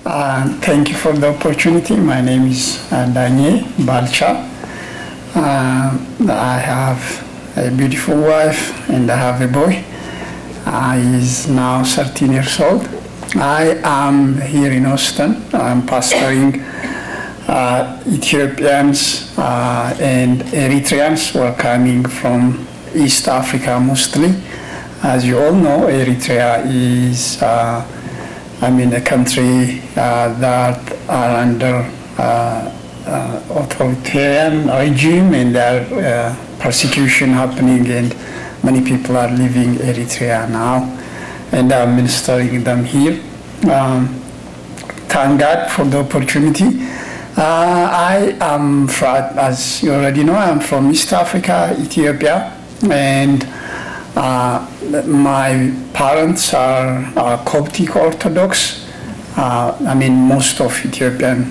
Thank you for the opportunity. My name is Danye Balcha. I have a beautiful wife and I have a boy. He is now 13 years old. I am here in Austin. I'm pastoring Ethiopians and Eritreans who are coming from East Africa mostly. As you all know, Eritrea is a country that are under authoritarian regime, and there persecution happening, and many people are leaving Eritrea now, and I'm ministering them here. Thank God for the opportunity. I am from, as you already know, I'm from East Africa, Ethiopia, and my parents are Coptic Orthodox. Most of Ethiopian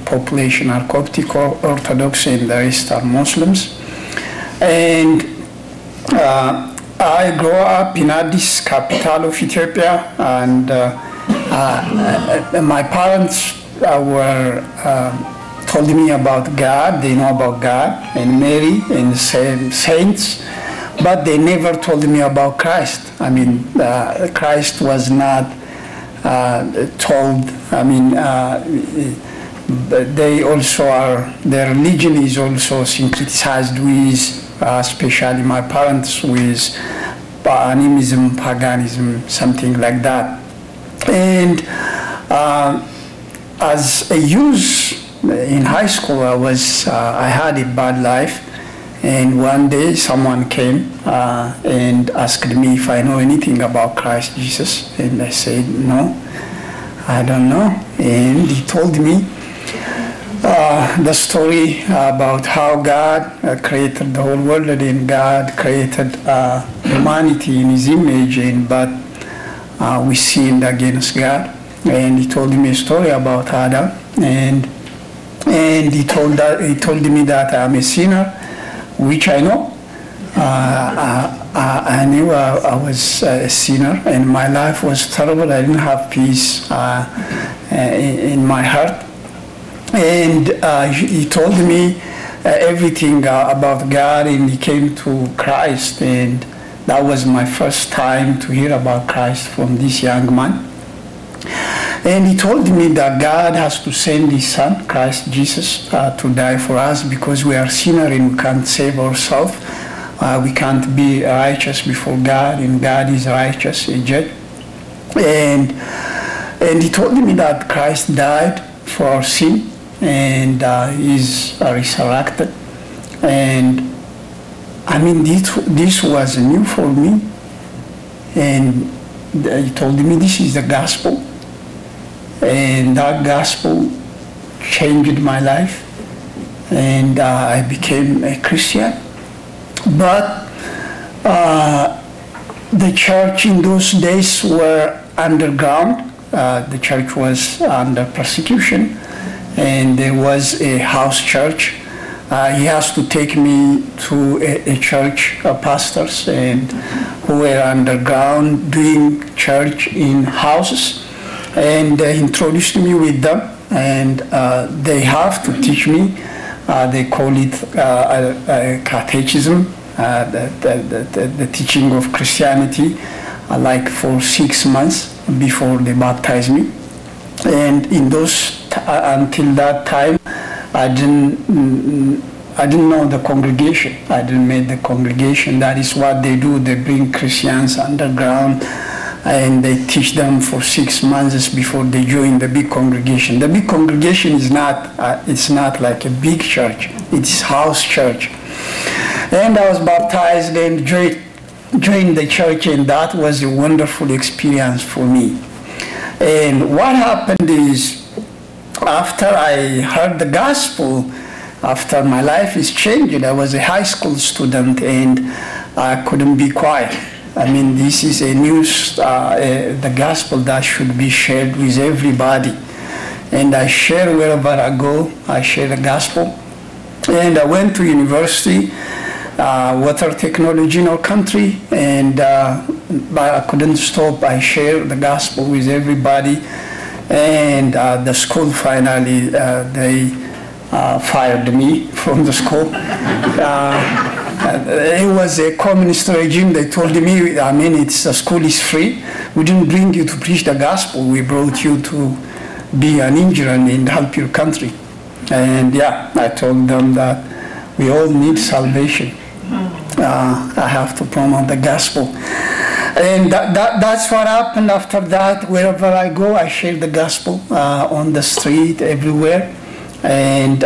population are Coptic Orthodox, and the rest are Muslims. And I grew up in Addis, capital of Ethiopia, and my parents were told me about God. They know about God and Mary and saints, but they never told me about Christ. Christ was not told. They also are, their religion is also syncretized with, especially my parents, with animism, paganism, something like that. And as a youth in high school, I had a bad life. And one day someone came and asked me if I know anything about Christ Jesus. And I said, no, I don't know. And he told me the story about how God created the whole world, and God created humanity in his image, but we sinned against God. And he told me a story about Adam, and he told me that I'm a sinner, which I know. I knew I was a sinner, and my life was terrible. I didn't have peace in my heart. And he told me everything about God, and he came to Christ, and that was my first time to hear about Christ from this young man. And he told me that God has to send his son, Christ Jesus, to die for us because we are sinners and we can't save ourselves. We can't be righteous before God, and God is righteous, a judge. And he told me that Christ died for our sin, and is resurrected. And this was new for me. And he told me this is the gospel. And that gospel changed my life, and I became a Christian. But the church in those days were underground. The church was under persecution, and there was a house church. He has to take me to a church pastors and who were underground doing church in houses. And they introduced me with them, and they have to teach me. They call it catechism, the teaching of Christianity, like for 6 months before they baptized me. And in those until that time, I didn't know the congregation. I didn't meet the congregation. That is what they do. They bring Christians underground, and they teach them for 6 months before they join the big congregation. The big congregation is not, it's not like a big church, it's house church. And I was baptized and joined the church, and that was a wonderful experience for me. And what happened is, after I heard the gospel, after my life is changed, I was a high school student, and I couldn't be quiet. This is a news, the gospel that should be shared with everybody. And I share wherever I go, I share the gospel. And I went to university, water technology in our country, and but I couldn't stop. I share the gospel with everybody. And the school finally, they fired me from the school. It was a communist regime. They told me, I mean, the school is free. We didn't bring you to preach the gospel. We brought you to be an immigrant and help your country. And yeah, I told them that we all need salvation. I have to promote the gospel. And that's what happened after that. Wherever I go, I share the gospel on the street, everywhere. And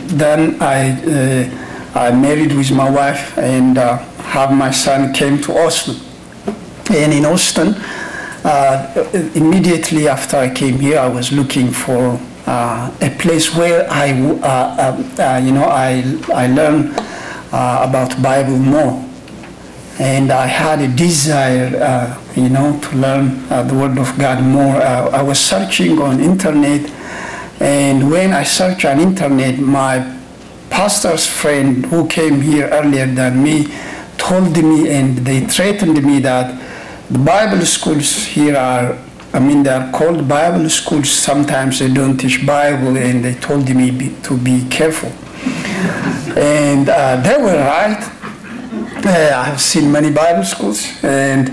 then I married with my wife and have my son came to Austin. And in Austin, immediately after I came here, I was looking for a place where I learned about Bible more. And I had a desire, to learn the Word of God more. I was searching on internet, and when I searched on internet, my pastor's friend who came here earlier than me told me, and they threatened me that the Bible schools here are, they are called Bible schools. Sometimes they don't teach Bible, and they told me to be careful. And they were right. I have seen many Bible schools, and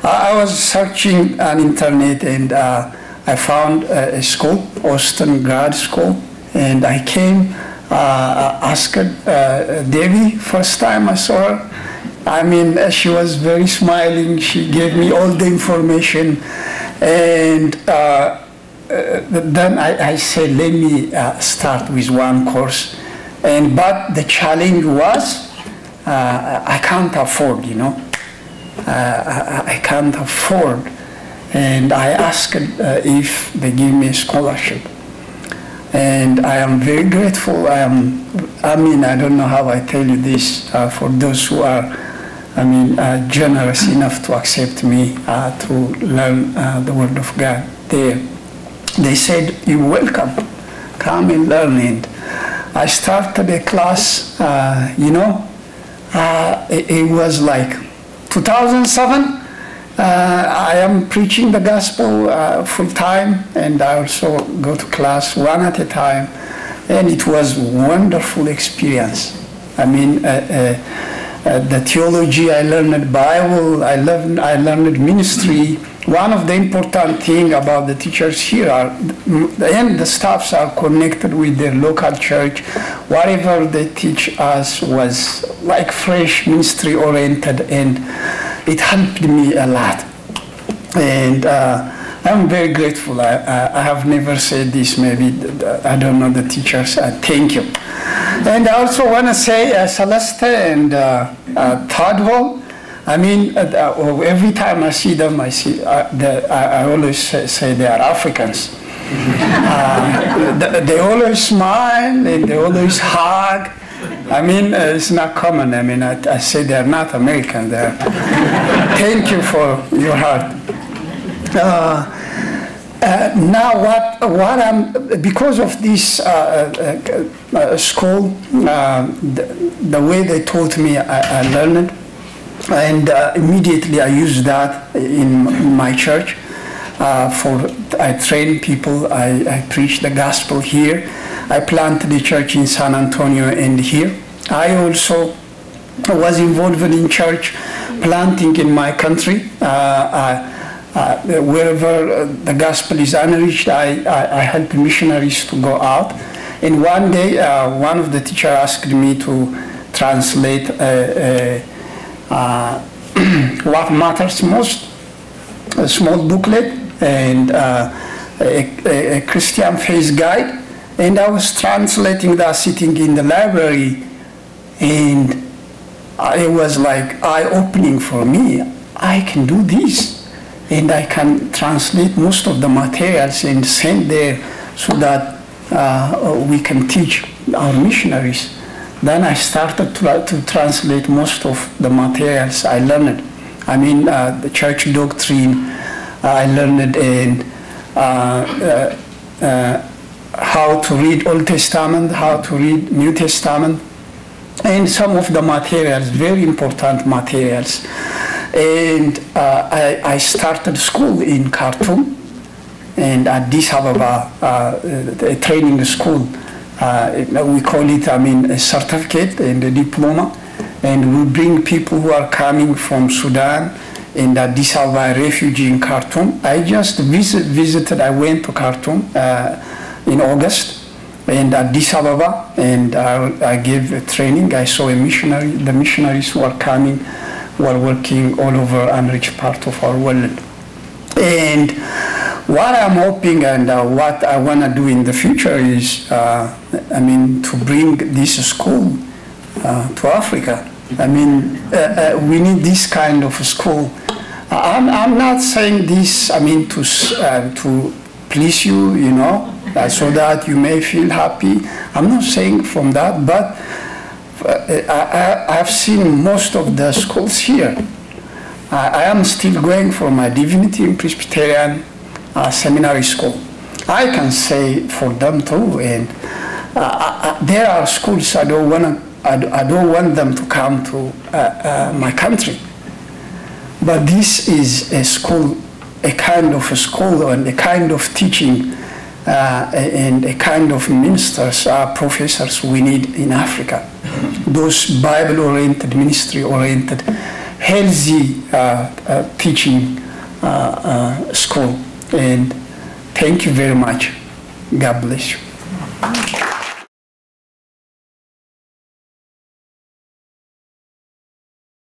I was searching on internet, and I found a school, Austin Grad School, and I came, asked Debbie, first time I saw her. She was very smiling. She gave me all the information, and then I said, let me start with one course. But the challenge was, I can't afford, I can't afford. And I asked if they give me a scholarship. And I am very grateful. I don't know how I tell you this, for those who are, generous enough to accept me to learn the Word of God there. They said, you're welcome, come and learn. And I started a class, it was like 2007. I am preaching the gospel full time, and I also go to class one at a time, and it was a wonderful experience. The theology, I learned Bible, I learned ministry. One of the important things about the teachers here are, and the staffs are connected with their local church. Whatever they teach us was like fresh, ministry oriented, and it helped me a lot. And I'm very grateful. I have never said this, maybe, I don't know the teachers, thank you. And I also want to say Celeste and Todd, every time I see them, I always say they are Africans. They always smile and they always hug. It's not common. I say they are not American. Thank you for your heart. Now, what I'm, because of this school, the way they taught me, I learned it. And immediately I use that in my church. I train people, I preach the gospel here. I planted a church in San Antonio and here. I also was involved in church planting in my country. Wherever the gospel is unreached, I help missionaries to go out. And one day, one of the teachers asked me to translate what matters most, a small booklet and a Christian faith guide. And I was translating that sitting in the library, and it was like eye-opening for me. I can do this, and I can translate most of the materials and send there so that we can teach our missionaries. Then I started to translate most of the materials I learned. The church doctrine I learned, and how to read Old Testament, how to read New Testament, and some of the materials, very important materials. And I started school in Khartoum, and Addis Ababa a training school. We call it, a certificate and a diploma, and we bring people who are coming from Sudan and Addis Ababa, refugee in Khartoum. I just visited, I went to Khartoum in August, and Addis Ababa, and I gave a training. I saw the missionaries who are coming, who are working all over unreached part of our world. And what I'm hoping and what I want to do in the future is, to bring this school to Africa. We need this kind of school. I'm not saying this, to please you, so that you may feel happy. I'm not saying from that, but I've seen most of the schools here. I am still going for my divinity in Presbyterian seminary school. I can say for them too, and there are schools I don't want them to come to my country. But this is a school, a kind of a school and a kind of teaching and a kind of ministers, professors we need in Africa. Those Bible-oriented, ministry-oriented, healthy teaching school. And thank you very much. God bless you.